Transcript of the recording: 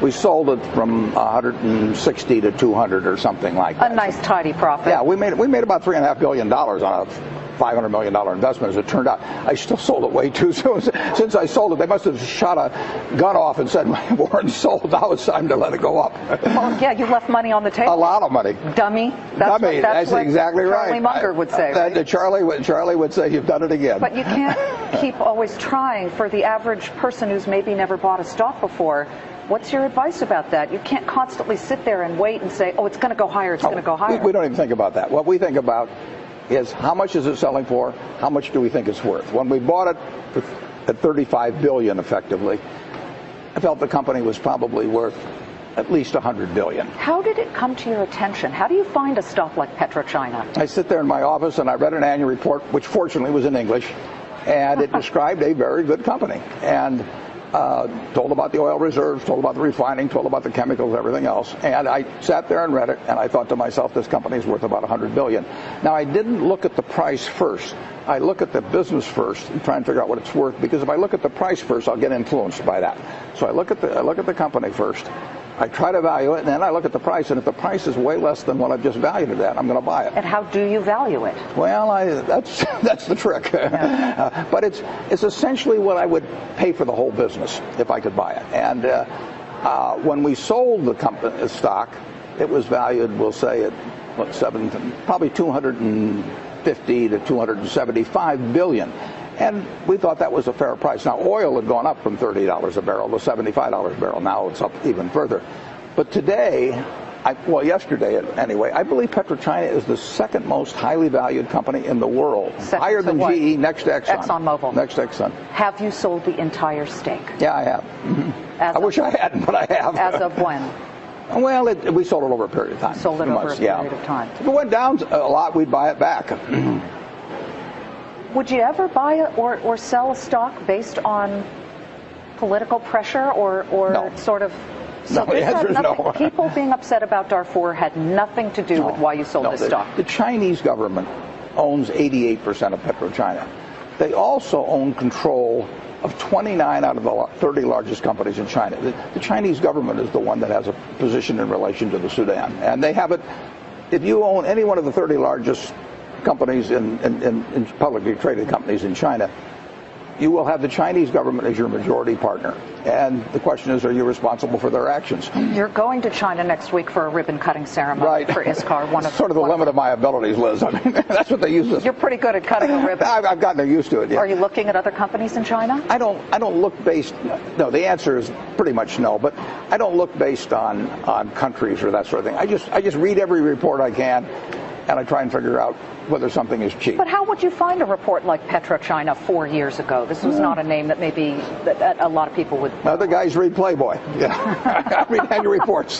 We sold it from 160 to 200 or something like that. A nice tidy profit. Yeah, we made about $3.5 billion on a $500 million investment. As it turned out, I still sold it way too soon. Since I sold it, they must have shot a gun off and said, "Warren sold. Now it's time to let it go up." Well, yeah, you left money on the table. A lot of money. Dummy. That's what exactly right. Charlie Munger would say. Right? Charlie would say, "You've done it again." But you can't keep always trying. For the average person who's maybe never bought a stock before, what's your advice about that? You can't constantly sit there and wait and say, "Oh, it's going to go higher. It's going to go higher." We don't even think about that. What we think about is how much is it selling for? How much do we think it's worth? When we bought it at $35 billion, effectively, I felt the company was probably worth at least $100 billion. How did it come to your attention? How do you find a stock like PetroChina? I sit there in my office and I read an annual report, which fortunately was in English, and it described a very good company. And told about the oil reserves, told about the refining, told about the chemicals, everything else. And I sat there and read it, and I thought to myself, this company is worth about $100 billion. Now, I didn't look at the price first. I look at the business first and try and figure out what it's worth, because if I look at the price first, I'll get influenced by that. So I look at the company first. I try to value it, and then I look at the price, and if the price is way less than what I've just valued it at, I'm going to buy it. And how do you value it? Well, that's the trick. Yeah. But it's essentially what I would pay for the whole business if I could buy it. And when we sold the stock, it was valued, we'll say, at probably 250 to 275 billion. And we thought that was a fair price. Now, oil had gone up from $30 a barrel to $75 a barrel. Now it's up even further. But today, yesterday anyway, I believe PetroChina is the second most highly valued company in the world. Higher than GE, next to Exxon. ExxonMobil. Next to Exxon. Have you sold the entire stake? Yeah, I have. Mm-hmm. I wish I hadn't, but I have. As of when? Well, we sold it over a period of time. Sold it over a period of time. If it went down a lot, we'd buy it back. Would you ever buy or sell a stock based on political pressure or no. sort of? So no, the answer is no. People being upset about Darfur had nothing to do with why you sold this stock. The Chinese government owns 88% of PetroChina. They also own control of 29 out of the 30 largest companies in China. The Chinese government is the one that has a position in relation to the Sudan. And they have it, if you own any one of the 30 largest companies in publicly traded companies in China, you will have the Chinese government as your majority partner. And the question is, are you responsible for their actions? You're going to China next week for a ribbon-cutting ceremony right. for ISCAR. Sort of the limit of my abilities, Liz. I mean, that's what they use this. You're pretty good at cutting a ribbon. I've gotten used to it, yeah. Are you looking at other companies in China? I don't look based, no, the answer is pretty much no, but I don't look based on countries or that sort of thing. I just read every report I can, and I try and figure out whether something is cheap. But how would you find a report like PetroChina 4 years ago? This was not a name that maybe that a lot of people would. Other guys read Playboy. Yeah, I read annual reports.